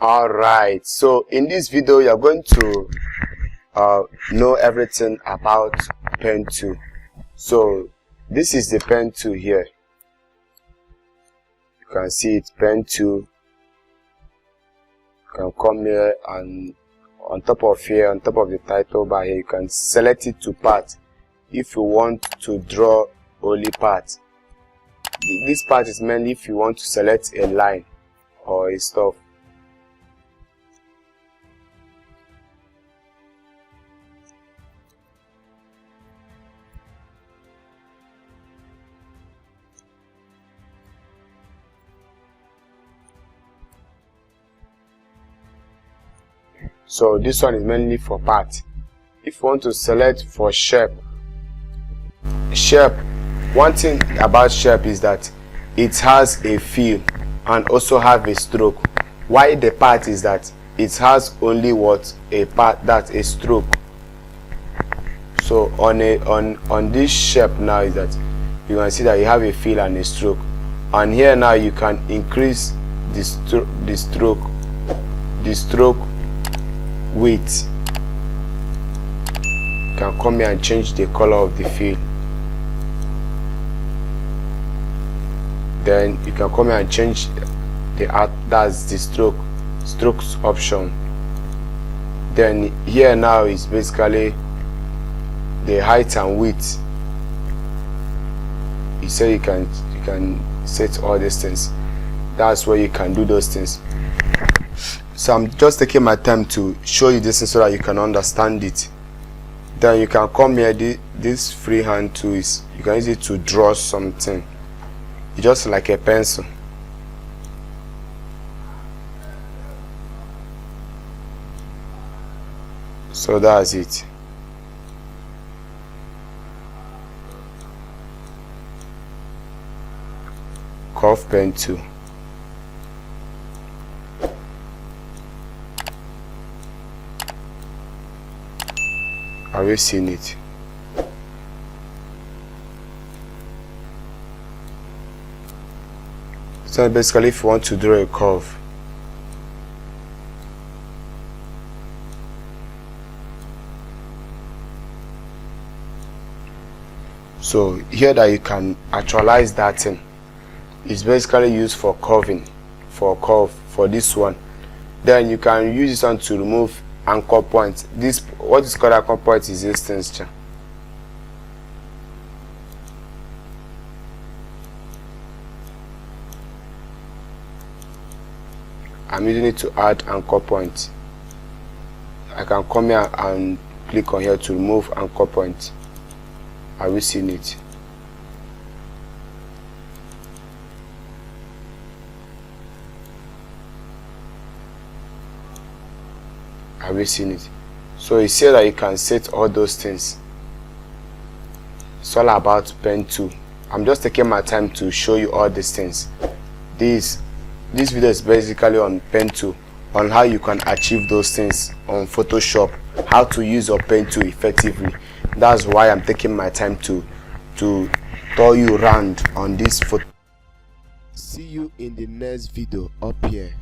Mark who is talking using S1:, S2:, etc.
S1: Alright, so in this video you're going to know everything about pen tool. So this is the pen tool here. You can see it, pen tool. You can come here and on top of the title bar here, you can select it to part if you want to draw only part. This part is mainly if you want to select a line or a stuff. So this one is mainly for part. If you want to select for shape, one thing about shape is that it has a fill and also have a stroke. Why the part is that it has only what a part, that's a stroke. So on this shape now is that you can see that you have a fill and a stroke, and here now you can increase the stroke width. You can come here and change the color of the fill. Then you can come here and change that's the strokes option. Then here now is basically the height and width. You say you can set all these things. That's where you can do those things. So I'm just taking my time to show you this so that you can understand it. Then you can come here, this freehand tool is, you can use it to draw something. It's just like a pencil. So that's it. Curve pen tool. Have you seen it? So basically, if you want to draw a curve, so here that you can actualize that thing. It's basically used for curving, for this one. Then you can use this one to remove anchor point. This, what is called anchor point, is this thing. I'm using it to add anchor point. I can come here and click on here to remove anchor point. Have you seen it? Have you seen it? So you see that you can set all those things. It's all about pen tool. I'm just taking my time to show you all these things. This video is basically on pen tool, on how you can achieve those things on Photoshop, how to use your pen tool effectively. That's why I'm taking my time to tour you around on this photo. See you in the next video up here.